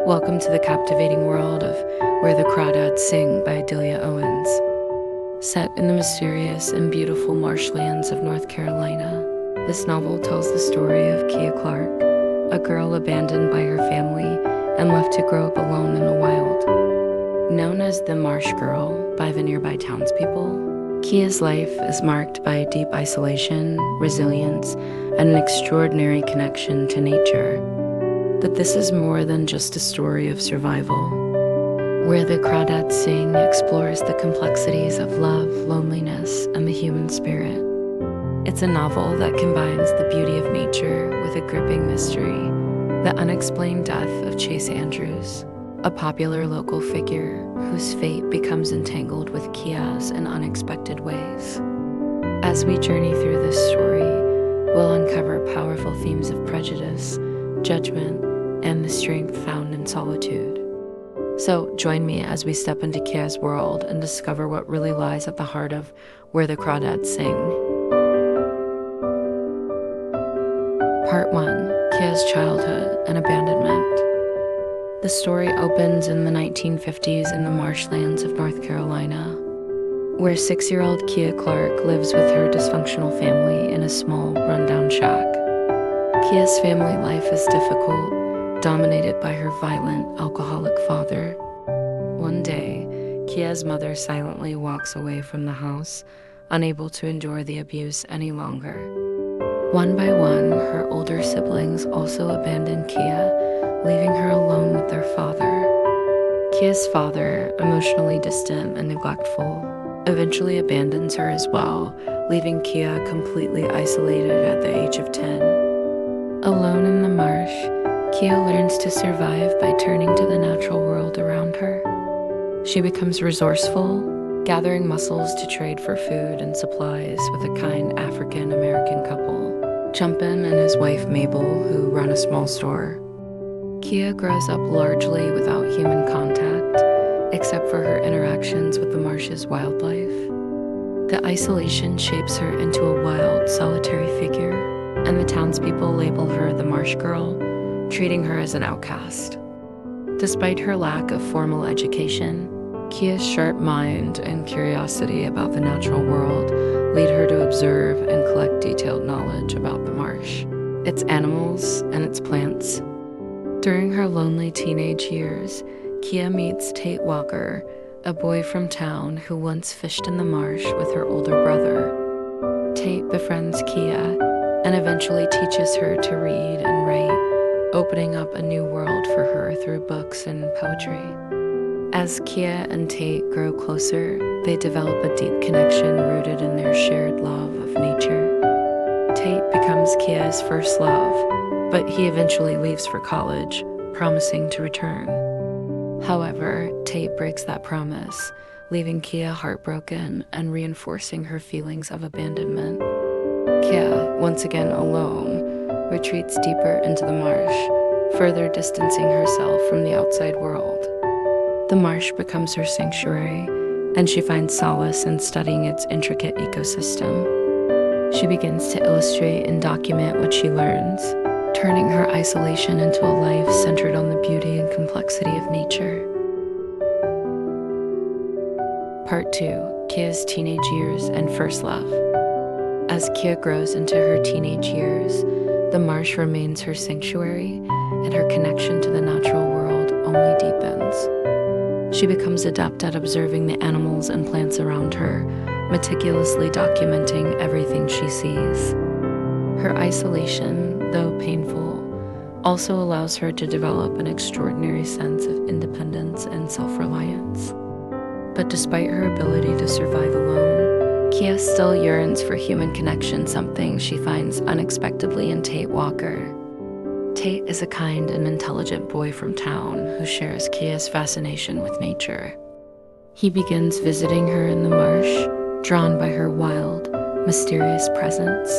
Welcome to the captivating world of Where the Crawdads Sing by Delia Owens. Set in the mysterious and beautiful marshlands of North Carolina, this novel tells the story of Kia Clark, a girl abandoned by her family and left to grow up alone in the wild. Known as the Marsh Girl by the nearby townspeople, Kia's life is marked by deep isolation, resilience, and an extraordinary connection to nature. But this is more than just a story of survival. Where the Crawdads Sing explores the complexities of love, loneliness, and the human spirit. It's a novel that combines the beauty of nature with a gripping mystery, the unexplained death of Chase Andrews, a popular local figure whose fate becomes entangled with Kia's in unexpected ways. As we journey through this story, we'll uncover powerful themes of prejudice, judgment, and the strength found in solitude. So join me as we step into Kia's world and discover what really lies at the heart of Where the Crawdads Sing. Part 1. Kia's childhood and abandonment. The story opens in the 1950s in the marshlands of North Carolina, where 6-year-old Kia Clark lives with her dysfunctional family in a small, rundown shack. Kia's family life is difficult, dominated by her violent, alcoholic father. One day, Kia's mother silently walks away from the house, unable to endure the abuse any longer. One by one, her older siblings also abandon Kia, leaving her alone with their father. Kia's father, emotionally distant and neglectful, eventually abandons her as well, leaving Kia completely isolated at the age of 10. Alone in the marsh, Kia learns to survive by turning to the natural world around her. She becomes resourceful, gathering muscles to trade for food and supplies with a kind African-American couple, Jumpin and his wife Mabel, who run a small store. Kia grows up largely without human contact, except for her interactions with the marsh's wildlife. The isolation shapes her into a wild, solitary figure, and the townspeople label her the Marsh Girl, treating her as an outcast. Despite her lack of formal education, Kia's sharp mind and curiosity about the natural world lead her to observe and collect detailed knowledge about the marsh, its animals, and its plants. During her lonely teenage years, Kia meets Tate Walker, a boy from town who once fished in the marsh with her older brother. Tate befriends Kia and eventually teaches her to read and write, opening up a new world for her through books and poetry. As Kia and Tate grow closer, they develop a deep connection rooted in their shared love of nature. Tate becomes Kia's first love, but he eventually leaves for college, promising to return. However, Tate breaks that promise, leaving Kia heartbroken and reinforcing her feelings of abandonment. Kia, once again alone, retreats deeper into the marsh, further distancing herself from the outside world. The marsh becomes her sanctuary, and she finds solace in studying its intricate ecosystem. She begins to illustrate and document what she learns, turning her isolation into a life centered on the beauty and complexity of nature. Part 2. Kia's teenage years and first love. As Kia grows into her teenage years, the marsh remains her sanctuary, and her connection to the natural world only deepens. She becomes adept at observing the animals and plants around her, meticulously documenting everything she sees. Her isolation, though painful, also allows her to develop an extraordinary sense of independence and self-reliance. But despite her ability to survive alone, Kia still yearns for human connection, something she finds unexpectedly in Tate Walker. Tate is a kind and intelligent boy from town who shares Kia's fascination with nature. He begins visiting her in the marsh, drawn by her wild, mysterious presence.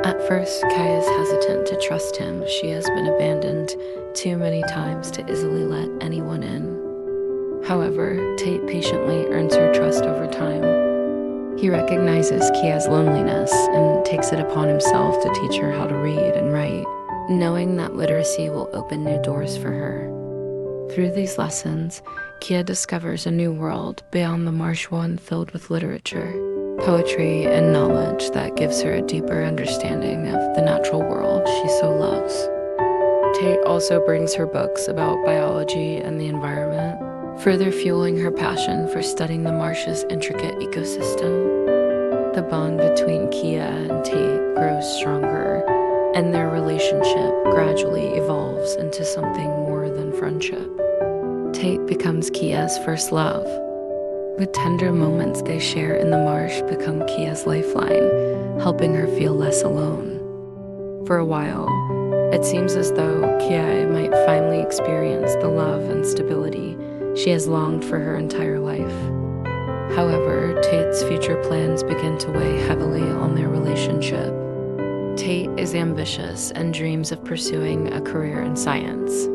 At first, Kia is hesitant to trust him. She has been abandoned too many times to easily let anyone in. However, Tate patiently earns her trust over time. He recognizes Kia's loneliness and takes it upon himself to teach her how to read and write, knowing that literacy will open new doors for her. Through these lessons, Kia discovers a new world beyond the marsh one filled with literature, poetry, and knowledge that gives her a deeper understanding of the natural world she so loves. Tate also brings her books about biology and the environment, further fueling her passion for studying the marsh's intricate ecosystem. The bond between Kia and Tate grows stronger, and their relationship gradually evolves into something more than friendship. Tate becomes Kia's first love. The tender moments they share in the marsh become Kia's lifeline, helping her feel less alone. For a while, it seems as though Kia might finally experience the love and stability she has longed for her entire life. However, Tate's future plans begin to weigh heavily on their relationship. Tate is ambitious and dreams of pursuing a career in science.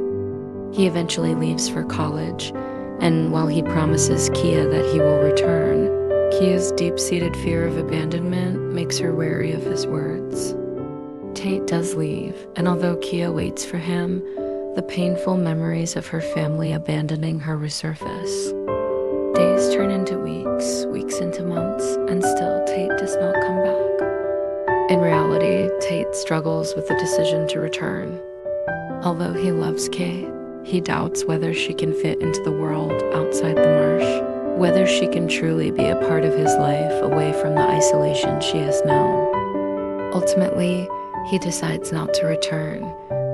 He eventually leaves for college, and while he promises Kia that he will return, Kia's deep-seated fear of abandonment makes her wary of his words. Tate does leave, and although Kia waits for him, the painful memories of her family abandoning her resurface. Days turn into weeks, weeks into months, and still Tate does not come back. In reality, Tate struggles with the decision to return. Although he loves Kate, he doubts whether she can fit into the world outside the marsh, whether she can truly be a part of his life away from the isolation she has known. Ultimately, he decides not to return,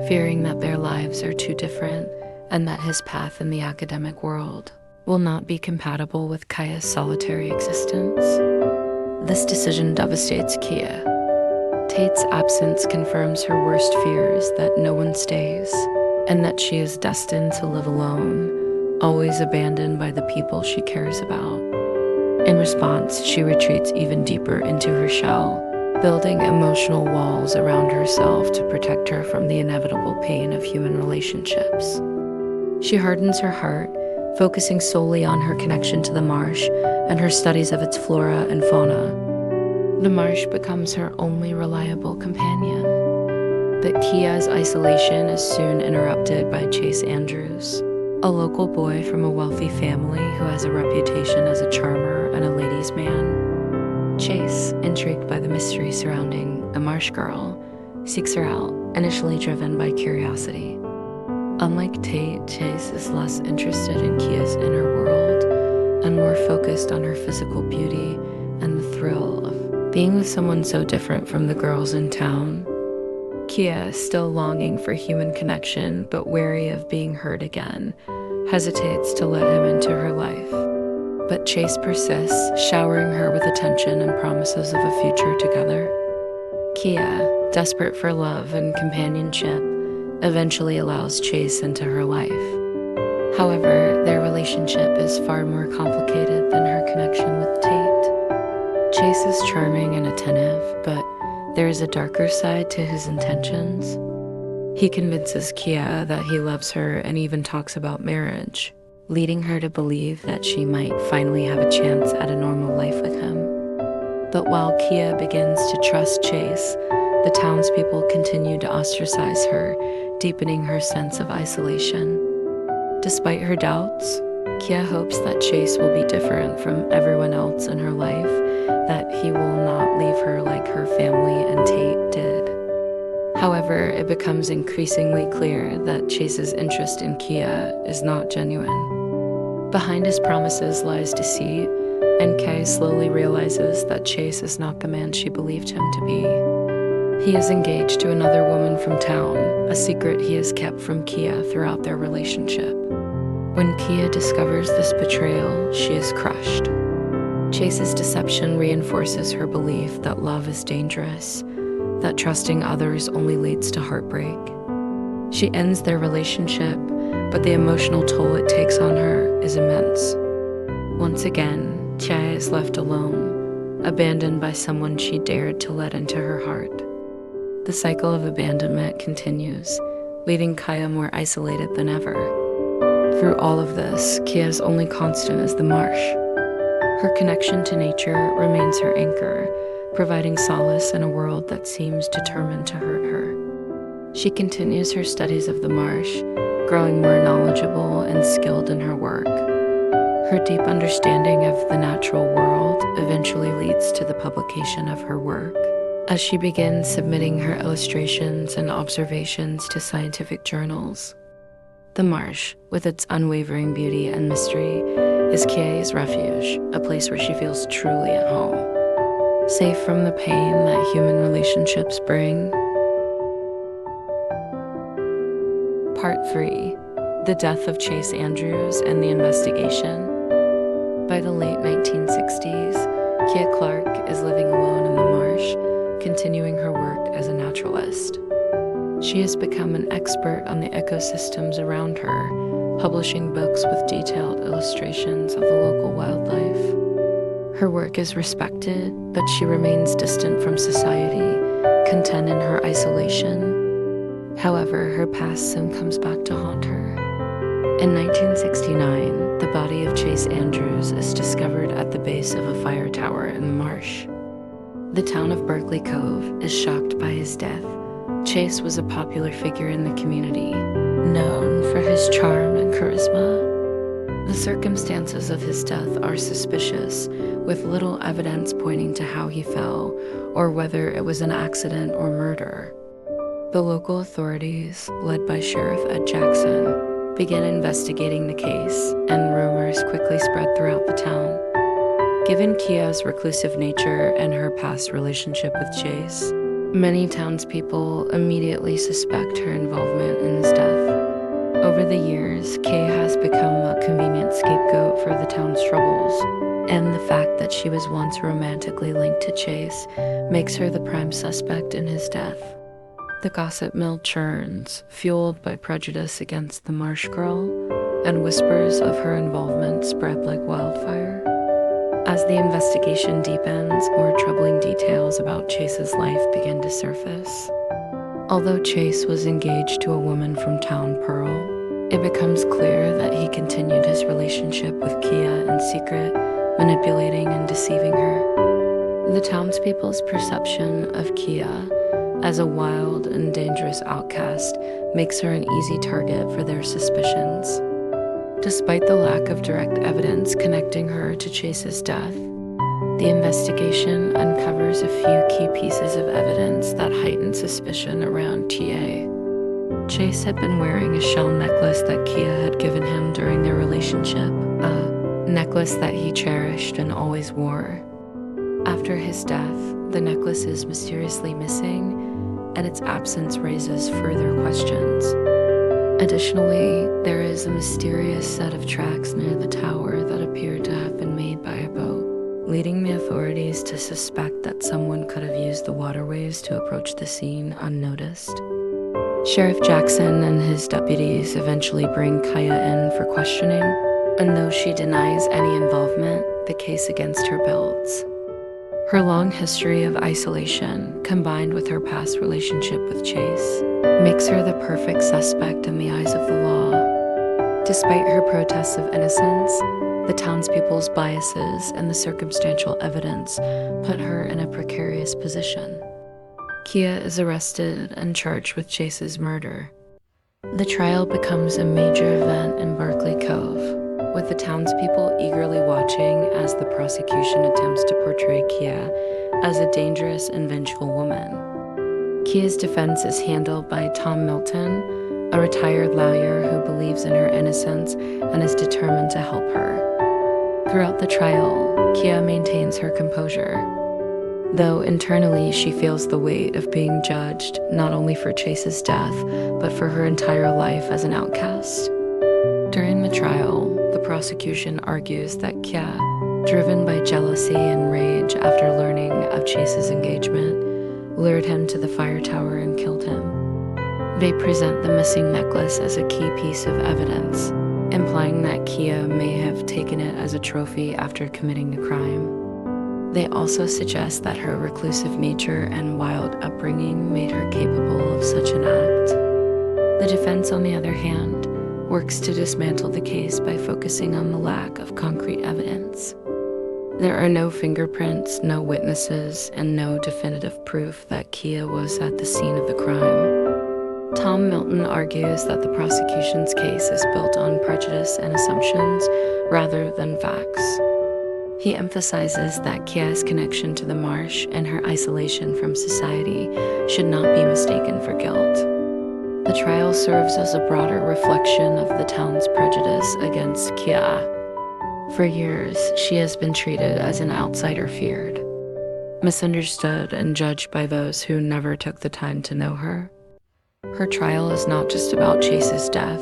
fearing that their lives are too different and that his path in the academic world will not be compatible with Kia's solitary existence. This decision devastates Kia. Tate's absence confirms her worst fears that no one stays, and that she is destined to live alone, always abandoned by the people she cares about. In response, she retreats even deeper into her shell, building emotional walls around herself to protect her from the inevitable pain of human relationships. She hardens her heart, focusing solely on her connection to the marsh and her studies of its flora and fauna. The marsh becomes her only reliable companion. But Kia's isolation is soon interrupted by Chase Andrews, a local boy from a wealthy family who has a reputation as a charmer and a ladies' man. Chase, intrigued by the mystery surrounding a Marsh Girl, seeks her out, initially driven by curiosity. Unlike Tate, Chase is less interested in Kia's inner world and more focused on her physical beauty and the thrill of being with someone so different from the girls in town. Kia, still longing for human connection but wary of being hurt again, hesitates to let him into her life. But Chase persists, showering her with attention and promises of a future together. Kia, desperate for love and companionship, eventually allows Chase into her life. However, their relationship is far more complicated than her connection with Tate. Chase is charming and attentive, but there is a darker side to his intentions. He convinces Kia that he loves her and even talks about marriage, leading her to believe that she might finally have a chance at a normal life with him. But while Kia begins to trust Chase, the townspeople continue to ostracize her, deepening her sense of isolation. Despite her doubts, Kia hopes that Chase will be different from everyone else in her life, that he will not leave her like her family and Tate did. However, it becomes increasingly clear that Chase's interest in Kia is not genuine. Behind his promises lies deceit, and Kay slowly realizes that Chase is not the man she believed him to be. He is engaged to another woman from town, a secret he has kept from Kia throughout their relationship. When Kia discovers this betrayal, she is crushed. Chase's deception reinforces her belief that love is dangerous, that trusting others only leads to heartbreak. She ends their relationship, but the emotional toll it takes on her is immense. Once again, Chia is left alone, abandoned by someone she dared to let into her heart. The cycle of abandonment continues, leaving Kaya more isolated than ever. Through all of this, Kia's only constant is the marsh. Her connection to nature remains her anchor, providing solace in a world that seems determined to hurt her. She continues her studies of the marsh, growing more knowledgeable and skilled in her work. Her deep understanding of the natural world eventually leads to the publication of her work, as she begins submitting her illustrations and observations to scientific journals. The marsh, with its unwavering beauty and mystery, is Kia's refuge, a place where she feels truly at home, safe from the pain that human relationships bring. Part 3. The Death of Chase Andrews and the Investigation. By the late 1960s, Kia Clark is living alone in the marsh, continuing her work as a naturalist. She has become an expert on the ecosystems around her, publishing books with detailed illustrations of the local wildlife. Her work is respected, but she remains distant from society, content in her isolation. However, her past soon comes back to haunt her. In 1969, the body of Chase Andrews is discovered at the base of a fire tower in the marsh. The town of Berkeley Cove is shocked by his death. Chase was a popular figure in the community, known for his charm and charisma. The circumstances of his death are suspicious, with little evidence pointing to how he fell or whether it was an accident or murder. The local authorities, led by Sheriff Ed Jackson, began investigating the case, and rumors quickly spread throughout the town. Given Kia's reclusive nature and her past relationship with Chase, many townspeople immediately suspect her involvement in his death. Over the years, Kay has become a convenient scapegoat for the town's troubles, and the fact that she was once romantically linked to Chase makes her the prime suspect in his death. The gossip mill churns, fueled by prejudice against the Marsh Girl, and whispers of her involvement spread like wildfire. As the investigation deepens, more troubling details about Chase's life begin to surface. Although Chase was engaged to a woman from town Pearl, it becomes clear that he continued his relationship with Kia in secret, manipulating and deceiving her. The townspeople's perception of Kia as a wild and dangerous outcast makes her an easy target for their suspicions. Despite the lack of direct evidence connecting her to Chase's death, the investigation uncovers a few key pieces of evidence that heighten suspicion around TA. Chase had been wearing a shell necklace that Kia had given him during their relationship, a necklace that he cherished and always wore. After his death, the necklace is mysteriously missing, and its absence raises further questions. Additionally, there is a mysterious set of tracks near the tower that appear to have been made by a boat, leading the authorities to suspect that someone could have used the waterways to approach the scene unnoticed. Sheriff Jackson and his deputies eventually bring Kaya in for questioning, and though she denies any involvement, the case against her builds. Her long history of isolation, combined with her past relationship with Chase, makes her the perfect suspect in the eyes of the law. Despite her protests of innocence, the townspeople's biases and the circumstantial evidence put her in a precarious position. Kia is arrested and charged with Chase's murder. The trial becomes a major event in Berkeley Cove, with the townspeople eagerly watching as the prosecution attempts to portray Kia as a dangerous and vengeful woman. Kia's defense is handled by Tom Milton, a retired lawyer who believes in her innocence and is determined to help her. Throughout the trial, Kia maintains her composure, though internally she feels the weight of being judged not only for Chase's death, but for her entire life as an outcast. During the trial, the prosecution argues that Kia, driven by jealousy and rage after learning of Chase's engagement, lured him to the fire tower and killed him. They present the missing necklace as a key piece of evidence, implying that Kia may have taken it as a trophy after committing the crime. They also suggest that her reclusive nature and wild upbringing made her capable of such an act. The defense, on the other hand, works to dismantle the case by focusing on the lack of concrete evidence. There are no fingerprints, no witnesses, and no definitive proof that Kia was at the scene of the crime. Tom Milton argues that the prosecution's case is built on prejudice and assumptions rather than facts. He emphasizes that Kia's connection to the marsh and her isolation from society should not be mistaken for guilt. The trial serves as a broader reflection of the town's prejudice against Kia. For years, she has been treated as an outsider feared, misunderstood and judged by those who never took the time to know her. Her trial is not just about Chase's death.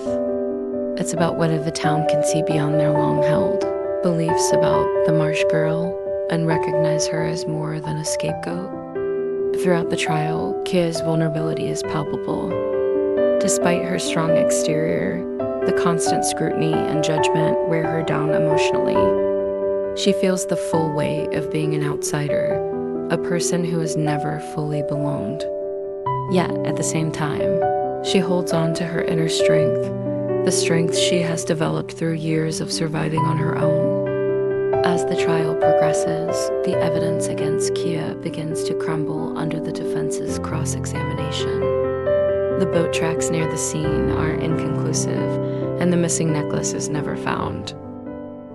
It's about whether the town can see beyond their long-held beliefs about the Marsh Girl and recognize her as more than a scapegoat. Throughout the trial, Kia's vulnerability is palpable. Despite her strong exterior, the constant scrutiny and judgment wear her down emotionally. She feels the full weight of being an outsider, a person who has never fully belonged. Yet, at the same time, she holds on to her inner strength, the strength she has developed through years of surviving on her own. As the trial progresses, the evidence against Kia begins to crumble under the defense's cross-examination. The boat tracks near the scene are inconclusive, and the missing necklace is never found.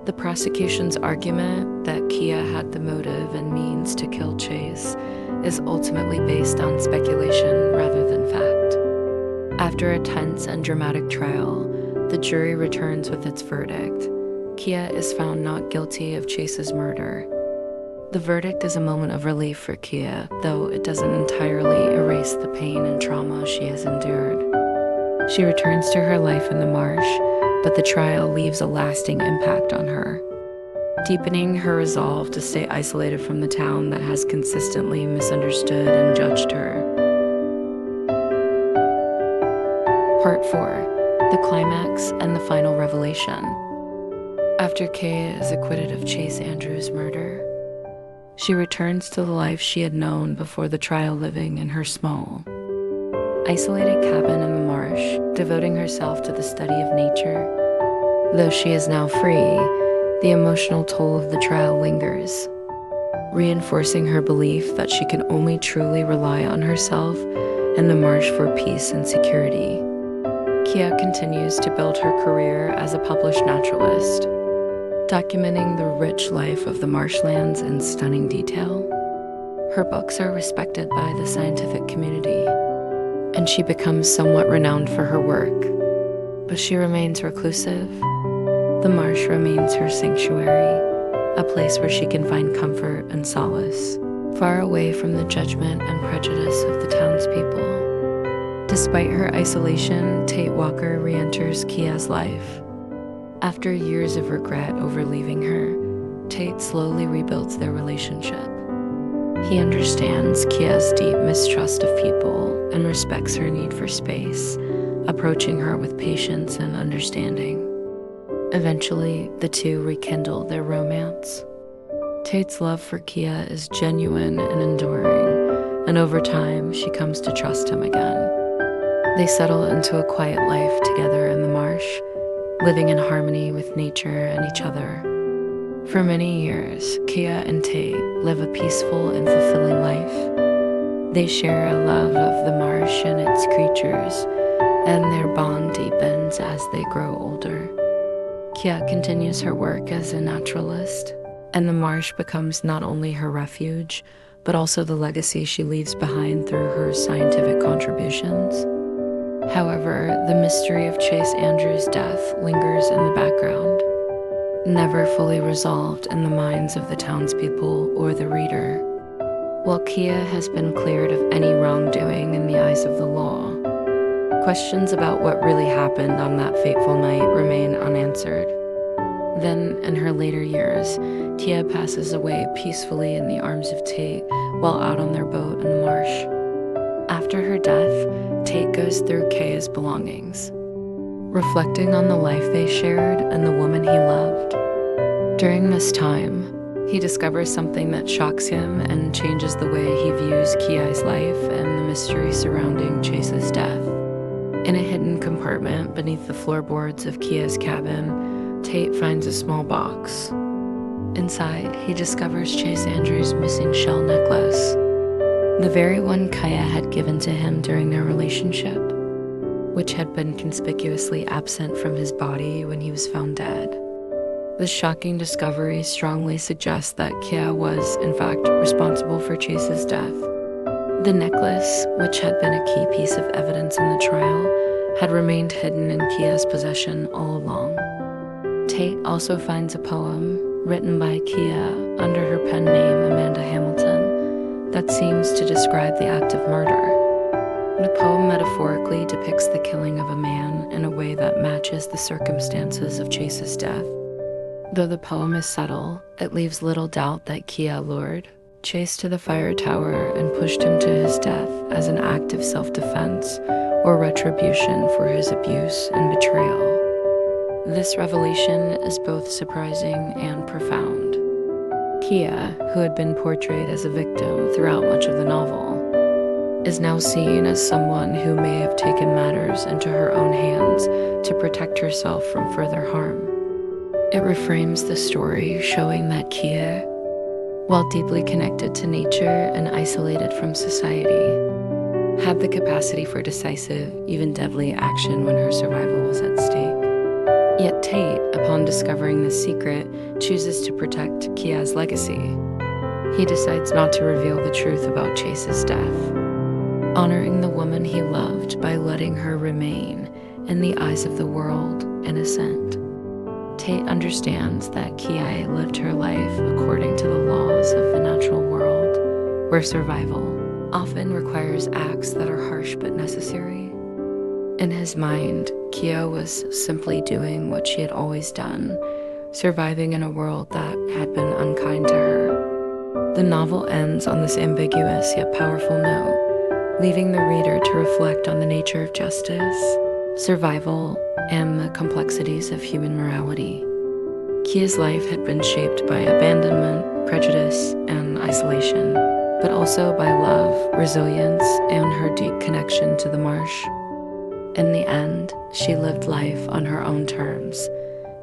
The prosecution's argument that Kia had the motive and means to kill Chase is ultimately based on speculation rather than fact. After a tense and dramatic trial, the jury returns with its verdict. Kia is found not guilty of Chase's murder. The verdict is a moment of relief for Kia, though it doesn't entirely erase the pain and trauma she has endured. She returns to her life in the marsh, but the trial leaves a lasting impact on her, deepening her resolve to stay isolated from the town that has consistently misunderstood and judged her. Part 4. The Climax and the Final Revelation. After Kay is acquitted of Chase Andrews' murder, she returns to the life she had known before the trial, living in her small, isolated cabin in the marsh, devoting herself to the study of nature. Though she is now free, the emotional toll of the trial lingers, reinforcing her belief that she can only truly rely on herself and the marsh for peace and security. Kia continues to build her career as a published naturalist, documenting the rich life of the marshlands in stunning detail. Her books are respected by the scientific community, and she becomes somewhat renowned for her work. But she remains reclusive. The marsh remains her sanctuary, a place where she can find comfort and solace, far away from the judgment and prejudice of the townspeople. Despite her isolation, Tate Walker re-enters Kia's life. After years of regret over leaving her, Tate slowly rebuilds their relationship. He understands Kia's deep mistrust of people and respects her need for space, approaching her with patience and understanding. Eventually, the two rekindle their romance. Tate's love for Kia is genuine and enduring, and over time, she comes to trust him again. They settle into a quiet life together in the marsh, living in harmony with nature and each other. For many years, Kia and Tate live a peaceful and fulfilling life. They share a love of the marsh and its creatures, and their bond deepens as they grow older. Kia continues her work as a naturalist, and the marsh becomes not only her refuge, but also the legacy she leaves behind through her scientific contributions. However, the mystery of Chase Andrews' death lingers in the background, never fully resolved in the minds of the townspeople or the reader. While Kia has been cleared of any wrongdoing in the eyes of the law, questions about what really happened on that fateful night remain unanswered. Then, in her later years, Tia passes away peacefully in the arms of Tate while out on their boat in the marsh. After her death, Tate goes through Kia's belongings, reflecting on the life they shared and the woman he loved. During this time, he discovers something that shocks him and changes the way he views Kia's life and the mystery surrounding Chase's death. In a hidden compartment beneath the floorboards of Kia's cabin, Tate finds a small box. Inside, he discovers Chase Andrews' missing shell necklace, the very one Kia had given to him during their relationship. which had been conspicuously absent from his body when he was found dead. This shocking discovery strongly suggests that Kia was, in fact, responsible for Chase's death. The necklace, which had been a key piece of evidence in the trial, had remained hidden in Kia's possession all along. Tate also finds a poem written by Kia under her pen name Amanda Hamilton that seems to describe the act of murder. The poem metaphorically depicts the killing of a man in a way that matches the circumstances of Chase's death. Though the poem is subtle, it leaves little doubt that Kia lured Chase to the fire tower and pushed him to his death as an act of self-defense or retribution for his abuse and betrayal. This revelation is both surprising and profound. Kia, who had been portrayed as a victim throughout much of the novel, is now seen as someone who may have taken matters into her own hands to protect herself from further harm. It reframes the story, showing that Kia, while deeply connected to nature and isolated from society, had the capacity for decisive, even deadly action when her survival was at stake. Yet Tate, upon discovering this secret, chooses to protect Kia's legacy. He decides not to reveal the truth about Chase's death, honoring the woman he loved by letting her remain, in the eyes of the world, innocent. Tate understands that Kia lived her life according to the laws of the natural world, where survival often requires acts that are harsh but necessary. In his mind, Kia was simply doing what she had always done, surviving in a world that had been unkind to her. The novel ends on this ambiguous yet powerful note, leaving the reader to reflect on the nature of justice, survival, and the complexities of human morality. Kia's life had been shaped by abandonment, prejudice, and isolation, but also by love, resilience, and her deep connection to the marsh. In the end, she lived life on her own terms,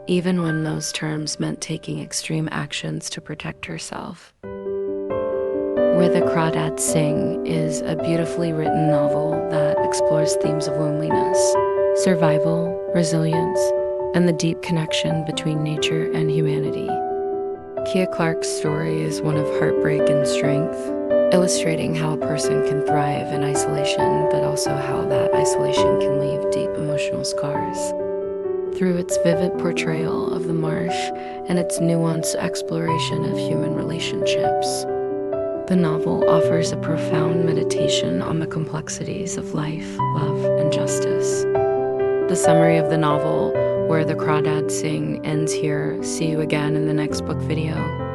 even when those terms meant taking extreme actions to protect herself. Where the Crawdads Sing is a beautifully written novel that explores themes of loneliness, survival, resilience, and the deep connection between nature and humanity. Kia Clark's story is one of heartbreak and strength, illustrating how a person can thrive in isolation, but also how that isolation can leave deep emotional scars. Through its vivid portrayal of the marsh and its nuanced exploration of human relationships, the novel offers a profound meditation on the complexities of life, love, and justice. The summary of the novel, Where the Crawdads Sing, ends here. See you again in the next book video.